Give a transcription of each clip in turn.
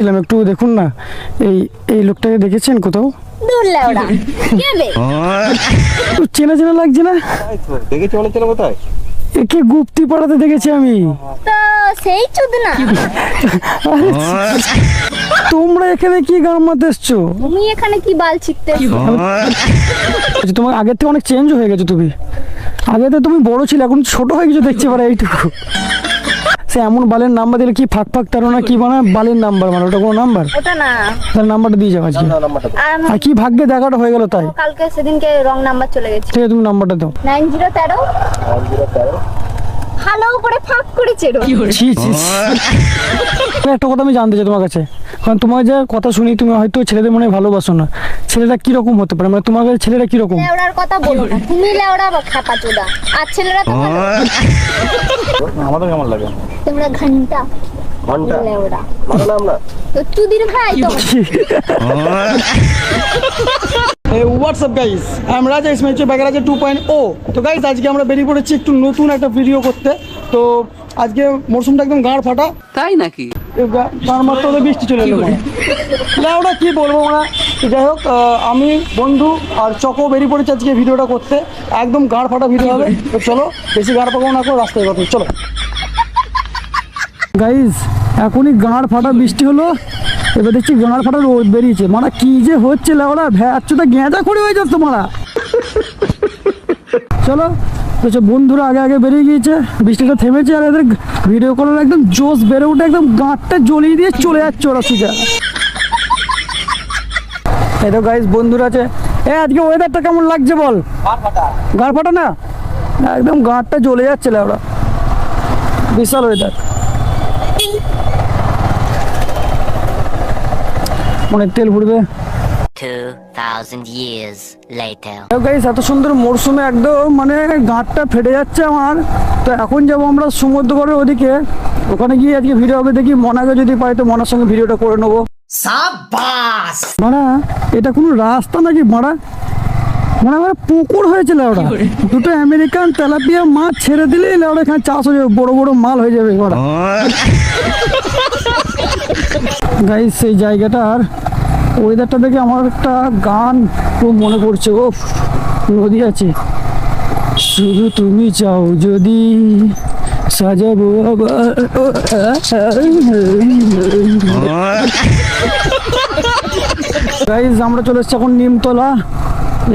একটু দেখুন না, এই এই লোকটাকে দেখেছেন কোথাও? দূর লেওড়া কে বে? চেনা চেনা লাগছে না? দেখেছি অনেক চেনা কোথায়? একে গুপ্তি পাড়াতে দেখেছি আমি। তো সেই চুদনা তোমরা এখানে কি গান মারতে এসছো? তুমি এখানে কি বাল ছিটতে? তোমার আগের থেকে অনেক চেঞ্জ হয়ে গেছো তুমি। আগে তো তুমি বড় ছিলে, এখন ছোট হয়ে গেছো দেখছি পারে এইটুকু। সে এমন বালের নাম্বার দিলে কি ফাঁক ফাঁক তারো না কি মানে বালের নাম্বার মানে ওটা কোনো নাম্বার? ওটা না, তার নাম্বারটা দিয়ে যাও আজকে। আর কি ভাগ্যে দেখাটা হয়ে গেল তাই। কালকে সেদিনকে রং নাম্বার চলে গেছে। ঠিক আছে তুমি নাম্বারটা দাও। 9013 ভালো করে ফাঁক করে চেরো। ছি ছি। একটা কথা আমি জানতে চাই তোমার কাছে, কারণ তোমার যে কথা শুনি তুমি হয়তো ছেলেদের মনে হয় ভালোবাসো না। ছেলেটা কিরকম হতে পারে, মানে তোমার কাছে ছেলেটা কিরকম? লেওড়ার কথা বলো না, তুমি লেওড়া বা খাপা চোদা। আর ছেলেরা তো ভালো। আমাদের কেমন লাগে? তোমরা ঘন্টা ঘন্টা লেওড়া মারো না আমরা। তো চুদির ভাই তো। Hey, what's up guys? I'm Raja, it's my channel Bagaraja 2.0. তো গাইস আজকে আমরা বেরিয়ে পড়েছি একটু নতুন একটা ভিডিও করতে। তো আজকে মরশুমটা একদম গাঁড় ফাটা। তাই নাকি? গাঁড় মারতে হলে বৃষ্টি চলে এলো। না ওটা কি বলবো আমরা, যাই হোক আমি বন্ধু আর চকো বেরিয়ে পড়েছি আজকে ভিডিওটা করতে। একদম গাঁড় ফাটা ভিডিও হবে। তো চলো বেশি গাঁড় পাকাও না করে রাস্তায় কথা চলো। গাইস এখনই গাঁড় ফাটা বৃষ্টি হলো, এবার দেখছি গাঁড় ফাটা রোদ বেরিয়েছে। মানে কি যে হচ্ছে ওরা ভ্যাচটা গেঁজা করে হয়ে যাচ্ছে তোমরা। চলো বলছো বন্ধুরা আগে আগে বেরিয়ে গিয়েছে, বৃষ্টিটা থেমেছে আর এদের ভিডিও করার একদম জোশ বেড়ে উঠে একদম গাঁটটা জ্বলিয়ে দিয়ে চলে যাচ্ছে ওরা সোজা। এই তো গাইস বন্ধুরা আছে। আজকে ওয়েদারটা কেমন লাগছে বল? গাঁড় ফাটা না, একদম গাঁটটা জ্বলে যাচ্ছে ওরা, বিশাল ওয়েদার। অনেক তেল ভরবে। 2000 years later. গাইস এত সুন্দর মরশুমে একদম মানে গাঁটটা ফেটে যাচ্ছে আমার। তো এখন যাবো আমরা সমুদ্রগড়ের ওদিকে, ওখানে গিয়ে আজকে ভিডিও হবে। দেখি মনাকে যদি পাই তো মনার সঙ্গে ভিডিওটা করে নেবো। মারা এটা কোনো রাস্তা নাকি মারা? মানে আমার পুকুর হয়েছিল ওরা, দুটো আমেরিকান তেলাপিয়া মাছ ছেড়ে দিলেই ওরা এখানে চাষ হয়ে যাবে, বড় বড় মাল হয়ে যাবে ওরা। গাইস সেই জায়গাটার ওয়েদারটা দেখে আমার একটা গান খুব মনে পড়ছে। ও নদী আছে, শুধু তুমি চাও যদি সাজাবো আবার। গাইস আমরা চলে এসেছি এখন নিমতলা,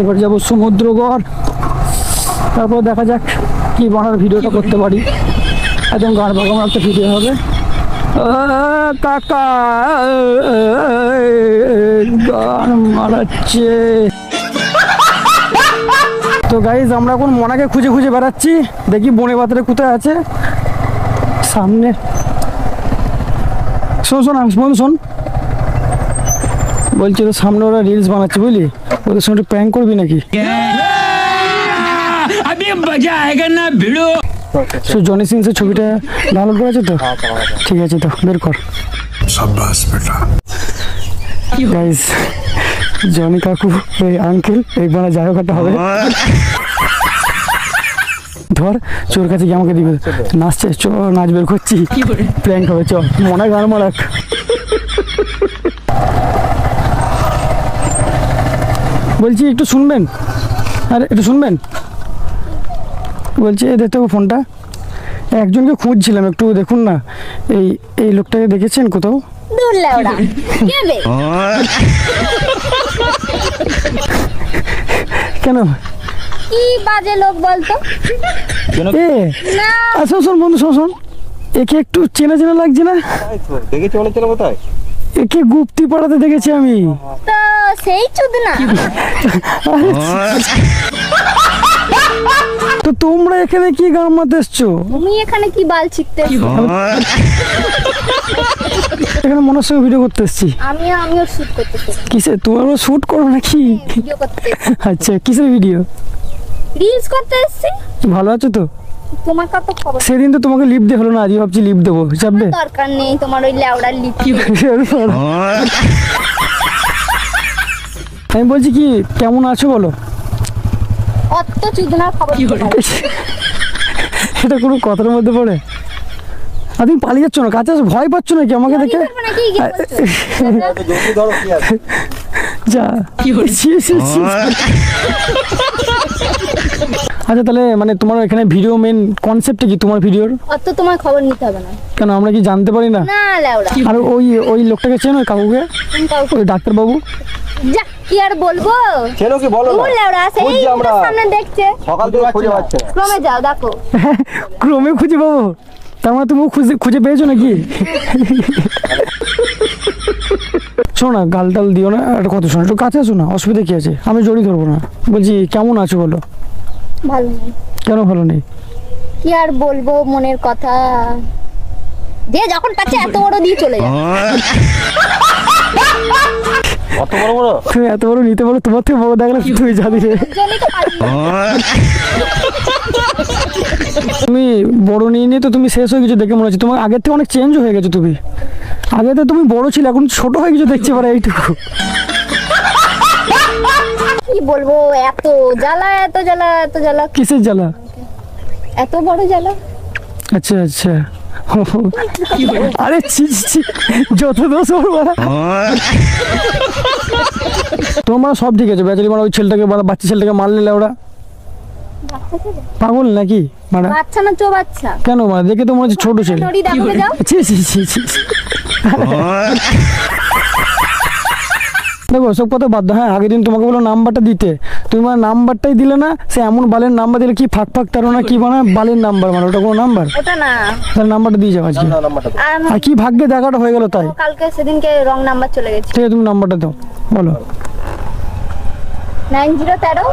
এবার যাবো সমুদ্রগড়, তারপর দেখা যাক কি বানার ভিডিওটা করতে পারি। একদম গান বাগানো একটা ভিডিও হবে। কাকা গান মারাচ্ছে। তো গাইজ আমরা এখন মনাকে খুঁজে খুঁজে বেড়াচ্ছি, দেখি বনে বাজারে কোথায় আছে সামনে। শোন শোন বন্ধু শোন, বলছি তো সামনে ওরা রিলস বানাচ্ছে বুঝলি, ওদের সঙ্গে প্র্যাঙ্ক করবি নাকি? জনি সিংস এর ছবিটা ডাউনলোড করেছে তো? ঠিক আছে তো বের কর। গাইস জনি কাকু এই আঙ্কেল একবার যাই হোক একটা হবে। ধর চোর কাছে গিয়ে আমাকে দিবে, নাচছে চ নাচ বের করছি, প্র্যাঙ্ক হবে চ মনে গান মারাক। বলছি একটু শুনবেন, আরে একটু শুনবেন বলছি। এই দেখতে ফোনটা, একজনকে খুঁজছিলাম একটু দেখুন না, এই এই লোকটাকে দেখেছেন কোথাও? দূর লেওড়া কে বে? কেন কি বাজে লোক বলতো? এ না শোন শোন বন্ধু শোন শোন, একে একটু চেনা চেনা লাগছে না? দেখেছি অনেক চেনা কোথায়? একে গুপ্তি পাড়াতে দেখেছি আমি। তো সেই চুদনা তো তোমরা এখানে কি গান মারতে এসছো? তুমি এখানে কি বাল ছিটতে? এখানে মনের সঙ্গে ভিডিও করতে এসছি। আমিও শুট করতেছি। কিসে তোমরা শুট করো নাকি? ভিডিও করতে আচ্ছা কিসের ভিডিও? রিলস করতে এসেছি। ভালো আছো তো? তোমার কত খবর? সেদিন তো তোমাকে লিপ দিয়ে হলো না, আজকে ভাবছি লিপ দেবো, চাপবে? দরকার নেই তোমার ওই লেওড়ার লিপ। আমি বলছি কি কেমন আছো বলো? অত চুদনার খবর। এটা কোনো কথার মধ্যে পড়ে? আর তুমি পালিয়ে যাচ্ছ না, কাছে আসো, ভয় পাচ্ছ নাকি আমাকে দেখে? করবো নাকি কি বলছো? তো জলদি ধরো কি আছে যা ছি, ছি, ছি। আচ্ছা তাহলে মানে তোমার এখানে ভিডিও মেন কনসেপ্টটা কি তোমার ভিডিওর? অত তোমার খবর নিতে হবে না। কেন আমরা কি জানতে পারি না? না লেওড়া, আর ওই লোকটাকে চেনো, ওই কাকুকে, তুমি কাউকে ওই ডাক্তারবাবু? যা, কি আর বলবো? চেনো কি বলো দূর না লেওড়া, সেই খুঁজছি আমরা। তো সামনে দেখছে। সকাল থেকে খুঁজে পাচ্ছে না ক্রমে যাও দেখো। ক্রমে খুঁজে পাবো? তার মানে তুমি খুঁজে পেয়েছো নাকি? শোনো না, গালটাল দিও না, একটা কথা শোনো, একটু কাছে আসো না, অসুবিধা কি আছে? আমি জড়ি ধরবো না। বলছি কেমন আছো বলো? ভালো নেই। কেন ভালো নেই? কি আর বলবো মনের কথা, যে যখন পাচ্ছে এত বড় দিয়ে চলে যায়। অত বড় বড় তুমি এত বড় নিতে পারো? তোমার থেকে বড় দেখলে তুমি জানি রে। জন্যই তো পারি না। তুমি বড় নিয়ে তো তুমি শেষ হয়ে গেছো দেখে মনে হচ্ছে। তোমার আগের থেকে অনেক চেঞ্জ হয়ে গেছো তুমি। আগে তো তুমি বড় ছিলে, এখন ছোট হয়ে গেছো দেখছি পারে এইটুকু। কি বলবো, এত জ্বালা এত জ্বালা এত জ্বালা, কিসের জ্বালা? এত বড় জ্বালা। আচ্ছা আচ্ছা। আরে ছি ছি, ছি, যত দোষ ওর বাড়া। তোমার সব ঠিক আছে, বেচারি মানে ওই ছেলেটাকে বাচ্চা ছেলেটাকে মারলে ওরা পাগল নাকি মানে? বাচ্চা না চো বাচ্চা, কেন মানে দেখে তো মনে হচ্ছে ছোট ছেলে। নড়ি দেখো যাও। ছি ছি ছি ছি ছি। দেখো সব কথা বাদ দাও। হ্যাঁ আগের দিন তোমাকে বলো নাম্বারটা দিতে, তুমি মানে নাম্বারটাই দিলে না। সে এমন বালের নাম্বার দিলে, কি ফাঁক ফাঁক তারো না কি মানে বালের নাম্বার, মানে ওটা কোনো নাম্বার? ওটা না, তাহলে নাম্বারটা দিয়ে যাও আজকে। নাম্বারটা দাও। আর কি ভাগ্যে দেখাটা হয়ে গেল তাই। কালকে সেদিনকে রং নাম্বার চলে গেছে। ঠিক আছে তুমি নাম্বারটা দাও, বলো। 9013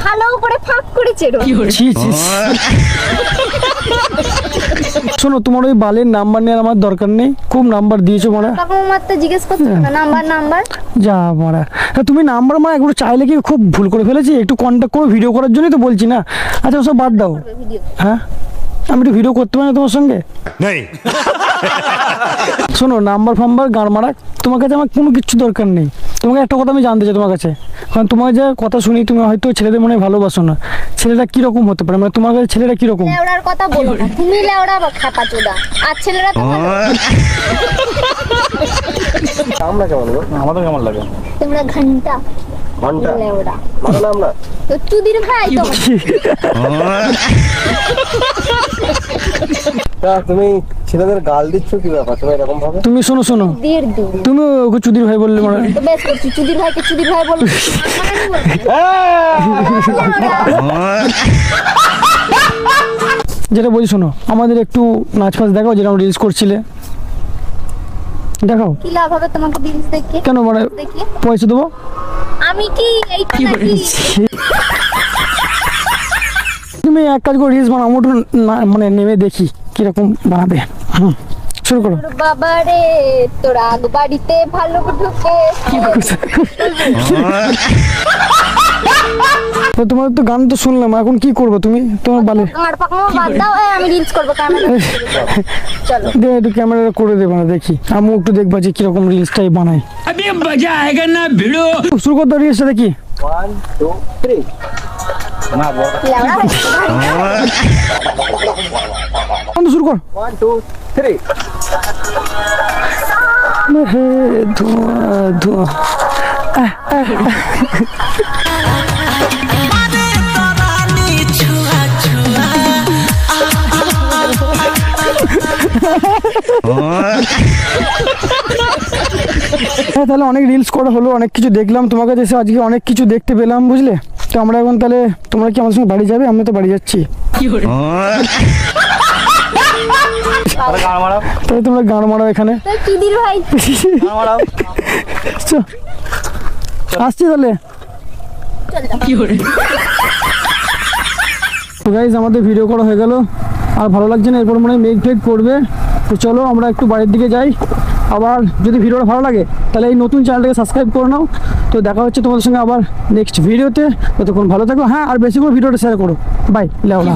ভালো করে ফাঁক করেছে রো। ছি ছি ছি। শোনো তোমার ওই বালের নাম্বার নেওয়ার আমার দরকার নেই, খুব নাম্বার দিয়েছো মারা। কাকু মারতে জিজ্ঞেস করছো না নাম্বার যা মারা। তুমি নাম্বার মারা একটু চাইলে কি খুব ভুল করে ফেলেছি? একটু কন্ট্যাক্ট করো, ভিডিও করার জন্যই তো বলছি না। আচ্ছা ওসব বাদ দাও। ভিডিও। হ্যাঁ আমি একটু ভিডিও করতে পারি না তোমার সঙ্গে? শোনো নাম্বার ফাম্বার গান মারা, তোমার কাছে আমার কোনো কিছু দরকার নেই। তোমাকে একটা কথা আমি জানতে চাই তোমার কাছে, কারণ তোমার যা কথা শুনি তুমি হয়তো ছেলেদের মনে হয় ভালোবাসো না। ছেলেটা কিরকম হতে পারে, মানে তোমার কাছে ছেলেটা কিরকম? লেওড়ার কথা বলো না, তুমি লেওড়া বা খাপা চোদা, আর ছেলেরা তো ভালো। আমরা কেমন গো? আমাদের কেমন লাগে? তোমরা ঘন্টা ঘন্টা লেওড়া, মানো না আমরা? তো চুদির ভাই তো। তা তুমি ছেলেদের গাল দিচ্ছ কি ব্যাপার তুমি এরকম ভাবে? তুমি শোনো শোনো, দের দিন তুমি ওকে চুদির ভাই বললে মানে? তো বেশ করছি, চুদির ভাইকে চুদির ভাই বলবো। যেটা বলছি শোনো, আমাদের একটু নাচ ফাচ দেখাও, যেটা রিলস করছিলে দেখাও। কি লাভ হবে তোমাকে রিলস দেখে? কেন মানে দেখি পয়সা দেবো? আমি কি এইটা নাকি? তুমি এক কাজ করে রিলস বানাও, মোটর মানে নেমে দেখি কিরকম বানাবে। শুরু করো। বাবা রে তোর আগ বাড়িতে ভালো ঢুকে। তো তোমার তো গান তো শুনলাম, এখন কি করবো তুমি? তোমার বালে গাঁড় পাকানো বাদ দাও, আমি রিলস করবো ক্যামেরা। চলো দে একটু ক্যামেরা করে দেবে না দেখি, আমিও একটু দেখবা যে কিরকম রিলসটাই বানাই। अभी मजा आएगा ना भिड़ो। শুরু করতে রিলসটা দেখি। 1 2 3 না বড় লেওড়া বন্ধ শুরু কর। 1 2 3 হে ধোঁয়া ধোঁয়া। হ্যাঁ তাহলে অনেক রিলস করা হলো, অনেক কিছু দেখলাম তোমার কাছে এসে, আজকে অনেক কিছু দেখতে পেলাম বুঝলে। তো আমরা এখন তাহলে, তোমরা কি আমার সঙ্গে বাড়ি যাবে? আমি তো বাড়ি যাচ্ছি। আরে গাল মারাও তাহলে তোমরা গান মারাও এখানে। তো চুদির ভাই গাল মারাও চো, আসছি তাহলে। তো গাইজ আমাদের ভিডিও করা হয়ে গেল, আর ভালো লাগছে না, এরপর মনে হয় মেঘ ফেঘ করবে। তো চলো আমরা একটু বাড়ির দিকে যাই। আবার যদি ভিডিওটা ভালো লাগে তাহলে এই নতুন চ্যানেলটাকে সাবস্ক্রাইব করে নাও। তো দেখা হচ্ছে তোমাদের সঙ্গে আবার নেক্সট ভিডিওতে। ততক্ষণ ভালো থাকো। হ্যাঁ আর বেশি করে ভিডিওটা শেয়ার করো। বাই, লেওলা।